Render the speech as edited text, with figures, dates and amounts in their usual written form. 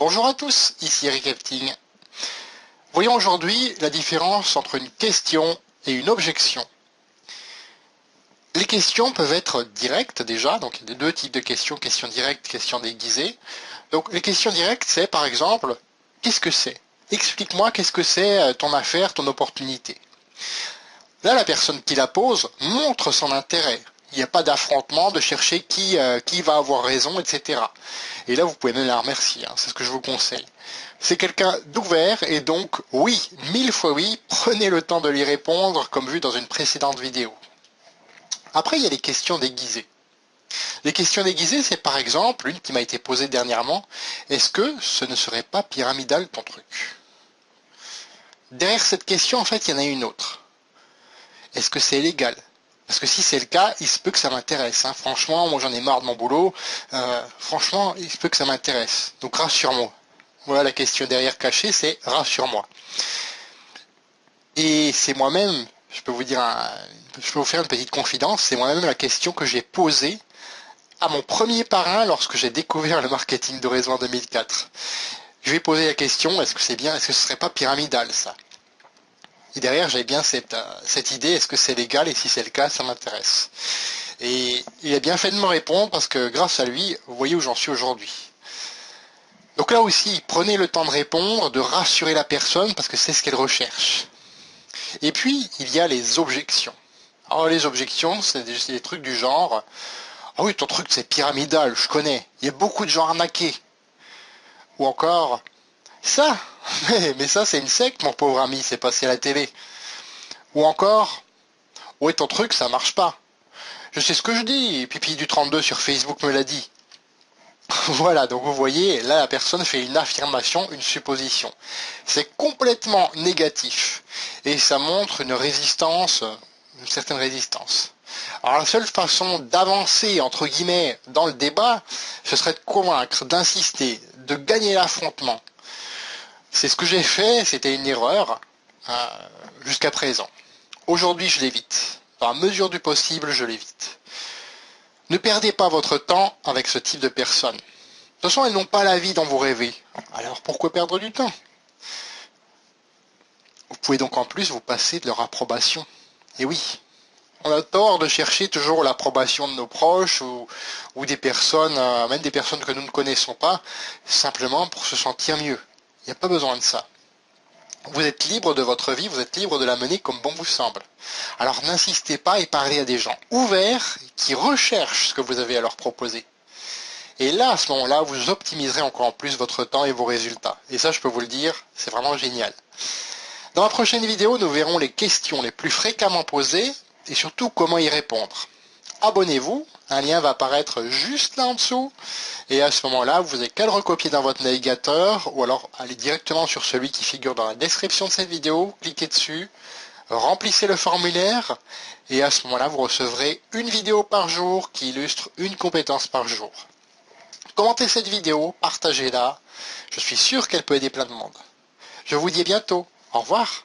Bonjour à tous, ici Eric Epting. Voyons aujourd'hui la différence entre une question et une objection. Les questions peuvent être directes déjà, donc il y a deux types de questions, questions directes, questions déguisées. Donc les questions directes, c'est par exemple, qu'est-ce que c'est? Explique-moi qu'est-ce que c'est ton affaire, ton opportunité. Là, la personne qui la pose montre son intérêt. Il n'y a pas d'affrontement, de chercher qui va avoir raison, etc. Et là, vous pouvez même la remercier, c'est ce que je vous conseille. C'est quelqu'un d'ouvert et donc, oui, 1000 fois oui, prenez le temps de lui répondre comme vu dans une précédente vidéo. Après, il y a les questions déguisées. Les questions déguisées, c'est par exemple, une qui m'a été posée dernièrement, est-ce que ce ne serait pas pyramidal ton truc? Derrière cette question, en fait, il y en a une autre. Est-ce que c'est légal? Parce que si c'est le cas, il se peut que ça m'intéresse. Franchement, moi j'en ai marre de mon boulot. Franchement, il se peut que ça m'intéresse. Donc rassure-moi. Voilà la question derrière cachée, c'est rassure-moi. Et c'est moi-même, je peux vous faire une petite confidence, c'est moi-même la question que j'ai posée à mon premier parrain lorsque j'ai découvert le marketing de réseau en 2004. Je lui ai posé la question, est-ce que c'est bien, est-ce que ce serait pas pyramidal ça? Et derrière, j'avais bien cette idée, est-ce que c'est légal? Et si c'est le cas, ça m'intéresse. Et il a bien fait de me répondre parce que grâce à lui, vous voyez où j'en suis aujourd'hui. Donc là aussi, prenez le temps de répondre, de rassurer la personne parce que c'est ce qu'elle recherche. Et puis, il y a les objections. Alors les objections, c'est des trucs du genre, ah oui, ton truc c'est pyramidal, je connais, il y a beaucoup de gens arnaqués. Ou encore, ça, mais ça c'est une secte mon pauvre ami, c'est passé à la télé. Ou encore, oui, ton truc, ça marche pas. Je sais ce que je dis, Pipi du 32 sur Facebook me l'a dit. Voilà, donc vous voyez, là la personne fait une affirmation, une supposition. C'est complètement négatif. Et ça montre une résistance, une certaine résistance. Alors la seule façon d'avancer, entre guillemets, dans le débat, ce serait de convaincre, d'insister, de gagner l'affrontement. C'est ce que j'ai fait, c'était une erreur, jusqu'à présent. Aujourd'hui, je l'évite. Dans la mesure du possible, je l'évite. Ne perdez pas votre temps avec ce type de personnes. De toute façon, elles n'ont pas la vie dont vous rêvez. Alors pourquoi perdre du temps? Vous pouvez donc en plus vous passer de leur approbation. Et oui, on a tort de chercher toujours l'approbation de nos proches ou des personnes, même des personnes que nous ne connaissons pas, simplement pour se sentir mieux. Il n'y a pas besoin de ça. Vous êtes libre de votre vie, vous êtes libre de la mener comme bon vous semble. Alors n'insistez pas et parlez à des gens ouverts qui recherchent ce que vous avez à leur proposer. Et là, à ce moment-là, vous optimiserez encore plus votre temps et vos résultats. Et ça, je peux vous le dire, c'est vraiment génial. Dans la prochaine vidéo, nous verrons les questions les plus fréquemment posées et surtout comment y répondre. Abonnez-vous, un lien va apparaître juste là en dessous et à ce moment-là, vous n'avez qu'à le recopier dans votre navigateur ou alors aller directement sur celui qui figure dans la description de cette vidéo, cliquez dessus, remplissez le formulaire et à ce moment-là, vous recevrez une vidéo par jour qui illustre une compétence par jour. Commentez cette vidéo, partagez-la, je suis sûr qu'elle peut aider plein de monde. Je vous dis à bientôt, au revoir.